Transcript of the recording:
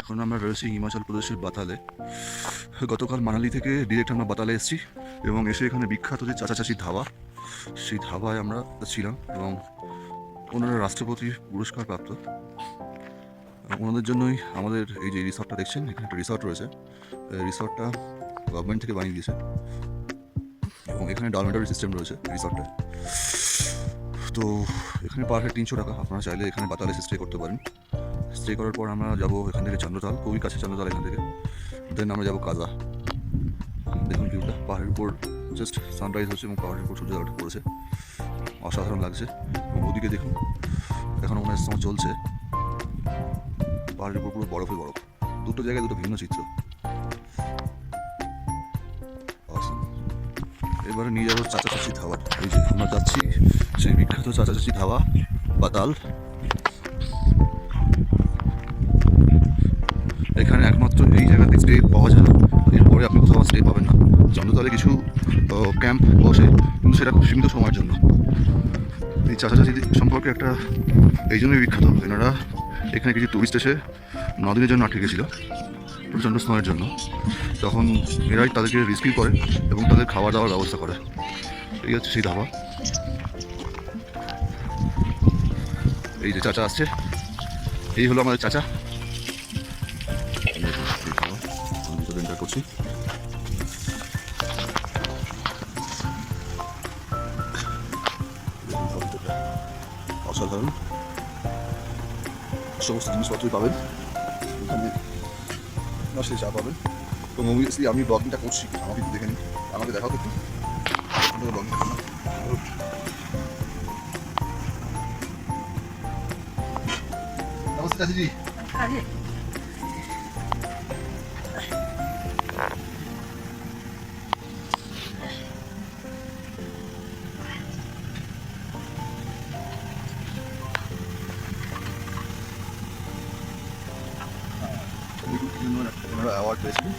এখন আমরা রয়েছি হিমাচল প্রদেশের বাতালে। গতকাল মানালি থেকে ডিরেক্ট আমরা বাতালে এসেছি এবং এসে এখানে বিখ্যাত যে চাচা চাচির ধাবা, সেই ধাবায় আমরা ছিলাম এবং ওনারা রাষ্ট্রপতি পুরস্কার প্রাপ্ত। ওনাদের জন্যই আমাদের এই যে রিসর্টটা দেখছেন, এখানে একটা রিসর্ট রয়েছে। রিসর্টটা গভর্নমেন্ট থেকে বানিয়ে দিয়েছে এবং এখানে ডরমেটরি সিস্টেম রয়েছে রিসর্টে। তো এখানে পার হেড 300 টাকা। আপনারা চাইলে এখানে বাতালে স্টে করতে পারেন। স্টে করার পর আমরা যাবো এখান থেকে চন্দ্রতাল, খুবই কাছে চন্দ্রতাল এখান থেকে। দেন আমরা যাবো কাজা। দেখুন ভিউটা, পাহাড়ের উপর জাস্ট সানরাইজ হচ্ছে এবং পাহাড়ের উপর সূর্য ওঠা পড়েছে, অসাধারণ লাগছে। এবং ওদিকে দেখুন, এখনও মনে হয় সময় চলছে, পাহাড়ের উপর পুরো বরফে বরফ। দুটো জায়গায় দুটো ভিন্ন চিত্র। এবারে নিয়ে যাবো চাচা চাচি ধাবা। এই যে আমরা যাচ্ছি সেই বিখ্যাত চাচা চাচি ধাবা বাতাল। এখানে একমাত্র এই জায়গাতে স্টে পাওয়া যায় না, এরপরে আপনি কোথাও স্টে পাবেন না। চন্দ্রতলে কিছু ক্যাম্প বসে, কিন্তু সেটা খুব সীমিত সময়ের জন্য। এই চাচা চাচি সম্পর্কে একটা এই জন্যই বিখ্যাত, এনারা এখানে কিছু টুরিস্ট এসে 9 দিনের জন্য আটকে গেছিলো প্রচণ্ড স্নোয়ের জন্য। তখন এরাই তাদেরকে রিসিভ করে এবং তাদের খাওয়া দাওয়ার ব্যবস্থা করে। এই হচ্ছে সেই ধাবা। এই যে চাচা আসছে, এই হলো আমাদের চাচা। ভিতরে এন্টার করছি। অসাধারণ সমস্ত জিনিসপত্রই পাবেন এখানে, সে চা পাবেন। তো অবভিয়াসলি আমি ব্লগিংটা করছি, আমাকে একটু দেখে নিন, আমাকে দেখাও তো একটু ব্লগিং করুন না। নমস্তে চাচিজি। ওনারা অ্যাওয়ার্ড পেয়েছিলেন